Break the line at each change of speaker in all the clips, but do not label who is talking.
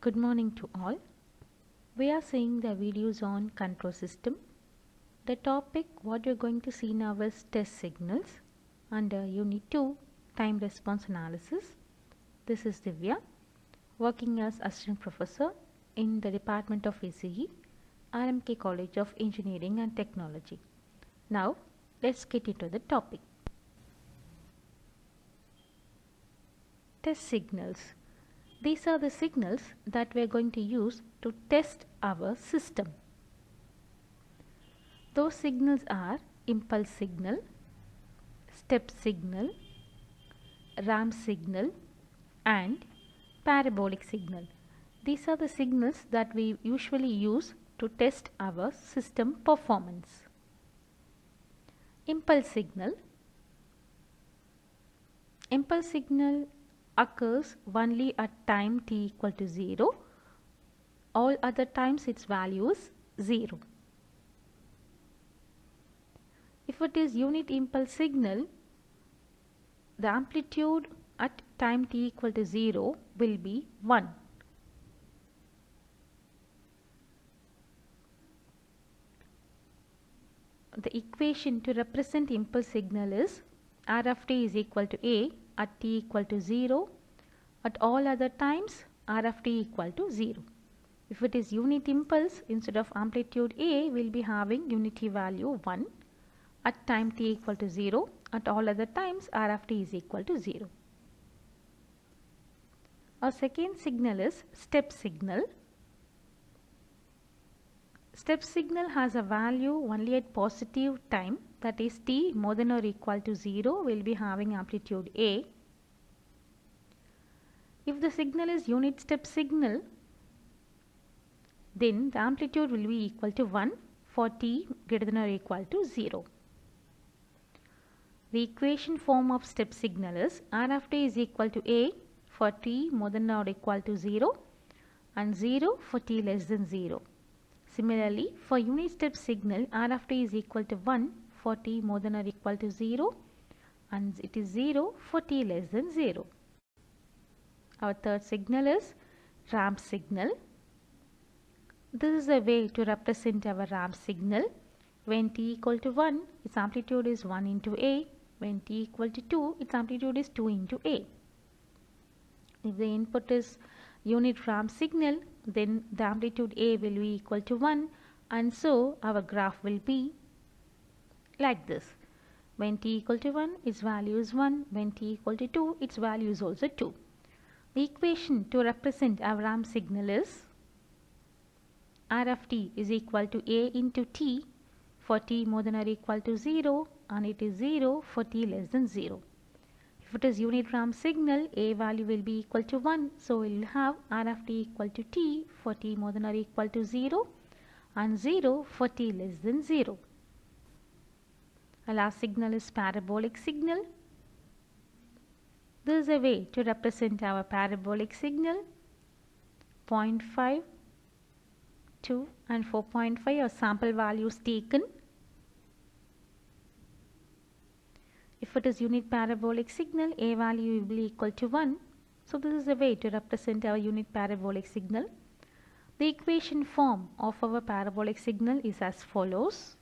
Good morning to all. We are seeing the videos on control system. The topic what you're going to see now is test signals under Unit 2 time response analysis. This is Divya, working as assistant professor in the Department of ECE, R.M.K College of Engineering and Technology. Now let's get into the topic. Test signals. These are the signals that we are going to use to test our system. Those signals are impulse signal, step signal, ramp signal and parabolic signal. These are the signals that we usually use to test our system performance. Impulse signal. Impulse signal occurs only at time t equal to 0. All other times its value is 0. If it is unit impulse signal, the amplitude at time t equal to 0 will be 1. The equation to represent impulse signal is R of t is equal to A at t equal to 0. At all other times R of t equal to 0. If it is unit impulse, instead of amplitude A, we will be having unity value 1 at time t equal to 0. At all other times R of t is equal to 0. Our second signal is step signal. Step signal has a value only at positive time, that is t more than or equal to 0 will be having amplitude A. If the signal is unit step signal, then the amplitude will be equal to 1 for t greater than or equal to 0. The equation form of step signal is R of t is equal to A for t more than or equal to 0 and 0 for t less than 0. Similarly, for unit step signal, R of t is equal to 1 for t more than or equal to 0 and it is 0 for t less than 0. Our third signal is ramp signal. This is a way to represent our ramp signal. When t equal to 1, its amplitude is 1 into A. When t equal to 2, its amplitude is 2 into A. If the input is unit ramp signal, then the amplitude A will be equal to 1 and so our graph will be like this. When t equal to 1, its value is 1. When t equal to 2, its value is also 2. The equation to represent our ramp signal is R of t is equal to A into t for t more than or equal to 0 and it is 0 for t less than 0. If it is unit ramp signal, A value will be equal to 1. So we will have R of t equal to t for t more than or equal to 0 and 0 for t less than 0. Our last signal is parabolic signal. This is a way to represent our parabolic signal. 0.5, 2 and 4.5 are sample values taken. If it is unit parabolic signal, A value will be equal to 1. So this is a way to represent our unit parabolic signal. The equation form of our parabolic signal is as follows.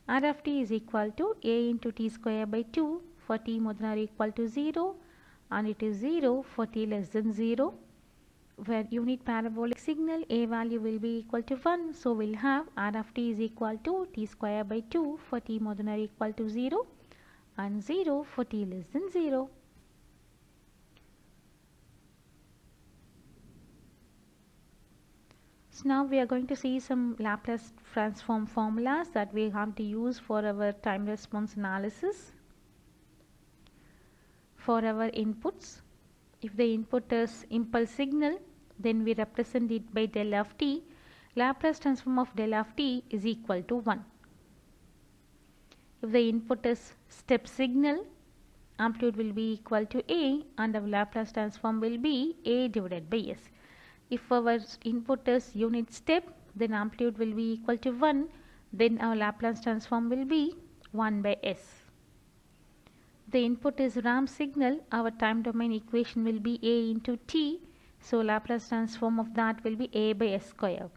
R of t is equal to A into t square by 2 for t more than or equal to 0 and it is 0 for t less than 0. Where unit parabolic signal, A value will be equal to 1. So we will have R of t is equal to t square by 2 for t more than or equal to 0 and 0 for t less than 0. So now we are going to see some Laplace transform formulas that we have to use for our time response analysis. For our inputs, if the input is impulse signal, then we represent it by del of t. Laplace transform of del of t is equal to 1. If the input is step signal, amplitude will be equal to A and our Laplace transform will be A divided by S. If our input is unit step, then amplitude will be equal to 1. Then our Laplace transform will be 1 by S. The input is ramp signal, our time domain equation will be A into t. So Laplace transform of that will be a by s square.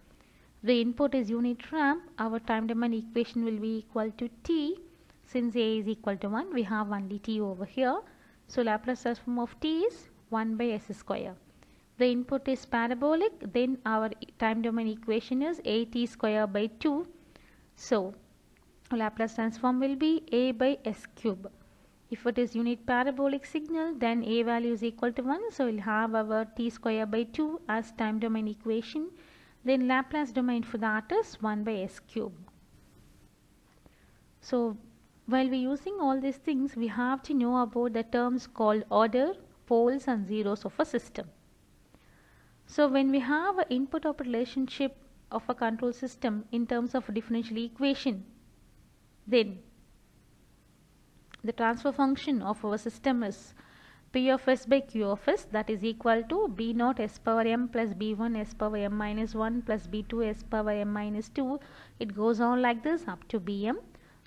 The input is unit ramp. Our time domain equation will be equal to t. Since a is equal to 1, we have only t over here. So Laplace transform of t is 1 by s square. The input is parabolic, then our time domain equation is at square by 2. So Laplace transform will be a by s cube. If it is unit parabolic signal, then a value is equal to 1. So we'll have our t square by 2 as time domain equation. Then Laplace domain for that is 1 by s cube. So while we're using all these things, we have to know about the terms called order, poles and zeros of a system. So when we have an input-output relationship of a control system in terms of a differential equation, then the transfer function of our system is P of s by Q of s, that is equal to B naught s power m plus B1 s power m minus 1 plus B2 s power m minus 2. It goes on like this up to Bm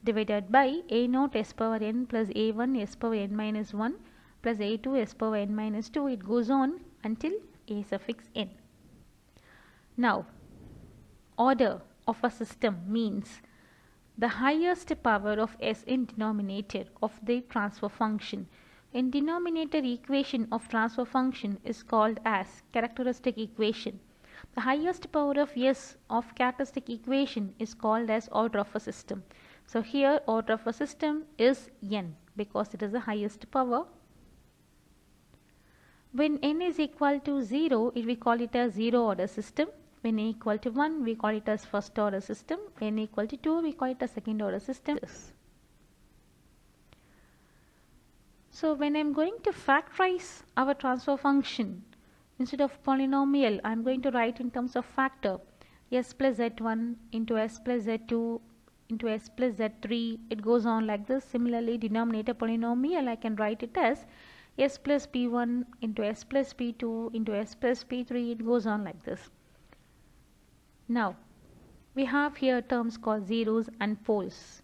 divided by A naught s power n plus A1 s power n minus 1 plus A2 s power n minus 2. It goes on until A suffix n. Now, order of a system means the highest power of s in denominator of the transfer function. In denominator equation of transfer function is called as characteristic equation. The highest power of s of characteristic equation is called as order of a system. So here order of a system is n because it is the highest power. When n is equal to 0, we call it a zero order system. When n equal to 1, we call it as first order system. N equal to 2, we call it a second order system. So when I am going to factorize our transfer function, instead of polynomial, I am going to write in terms of factor. S plus z1 into s plus z2 into s plus z3. It goes on like this. Similarly, denominator polynomial, I can write it as s plus p1 into s plus p2 into s plus p3. It goes on like this. Now, we have here terms called zeros and poles.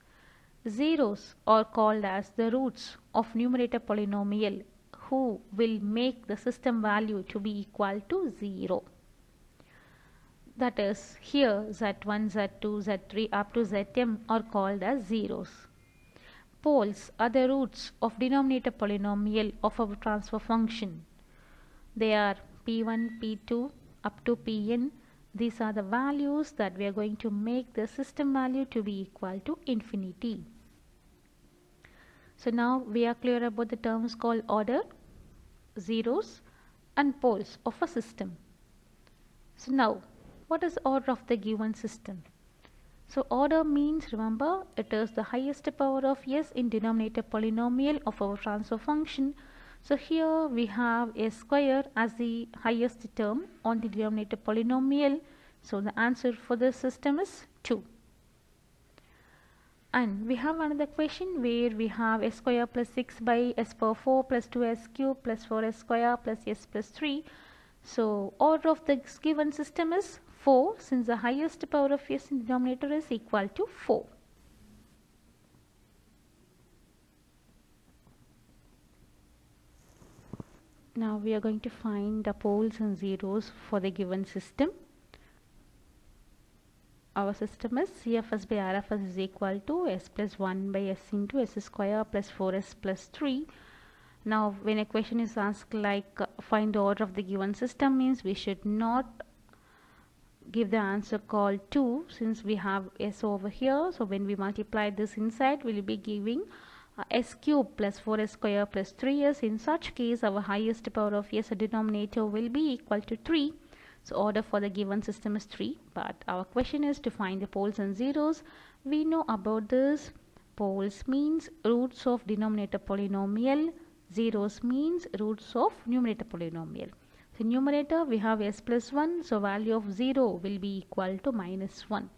Zeros are called as the roots of numerator polynomial who will make the system value to be equal to 0. That is, here z1, z2, z3 up to zm are called as zeros. Poles are the roots of denominator polynomial of our transfer function. They are p1, p2 up to pn. These are the values that we are going to make the system value to be equal to infinity. So now we are clear about the terms called order, zeros and poles of a system. So now, what is order of the given system? So order means, remember, it is the highest power of s in denominator polynomial of our transfer function. So here we have s square as the highest term on the denominator polynomial. So the answer for this system is 2. And we have another question where we have s square plus 6 by s power 4 plus 2s cube plus 4s square plus s plus 3. So order of the given system is 4 since the highest power of s in denominator is equal to 4. Now we are going to find the poles and zeros for the given system. Our system is CFS by RFS is equal to s plus 1 by s into s square plus 4s plus 3. Now when a question is asked like find the order of the given system, means we should not give the answer called 2 since we have s over here. So when we multiply this inside, we will be giving s cube plus 4s square plus 3s. In such case, our highest power of s denominator will be equal to 3. So order for the given system is 3. But our question is to find the poles and zeros. We know about this. Poles means roots of denominator polynomial. Zeros means roots of numerator polynomial. So numerator we have s plus 1. So value of 0 will be equal to minus 1.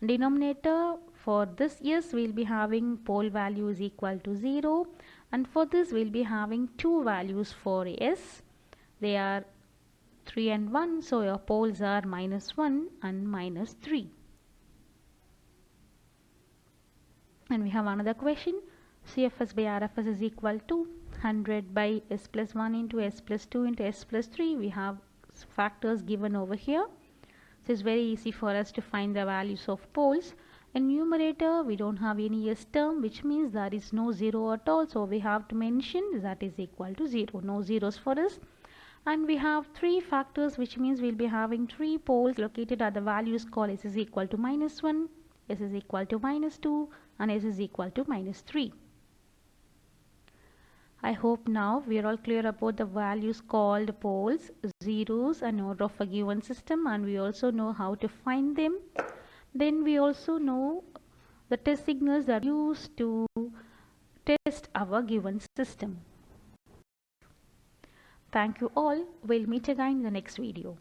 Denominator for this s we will be having pole value is equal to 0. And for this we will be having two values for s. They are 3 and 1. So your poles are minus 1 and minus 3. And we have another question. CFS by RFS is equal to 100 by s plus 1 into s plus 2 into s plus 3. We have factors given over here. So it's very easy for us to find the values of poles. In numerator, we don't have any s term, which means there is no 0 at all. So we have to mention that is equal to 0. No zeros for us. And we have 3 factors, which means we'll be having 3 poles located at the values called s is equal to -1, s is equal to -2, and s is equal to -3. I hope now we are all clear about the values called poles, zeros, and order of a given system, and we also know how to find them. Then we also know the test signals that are used to test our given system. Thank you all. We'll meet again in the next video.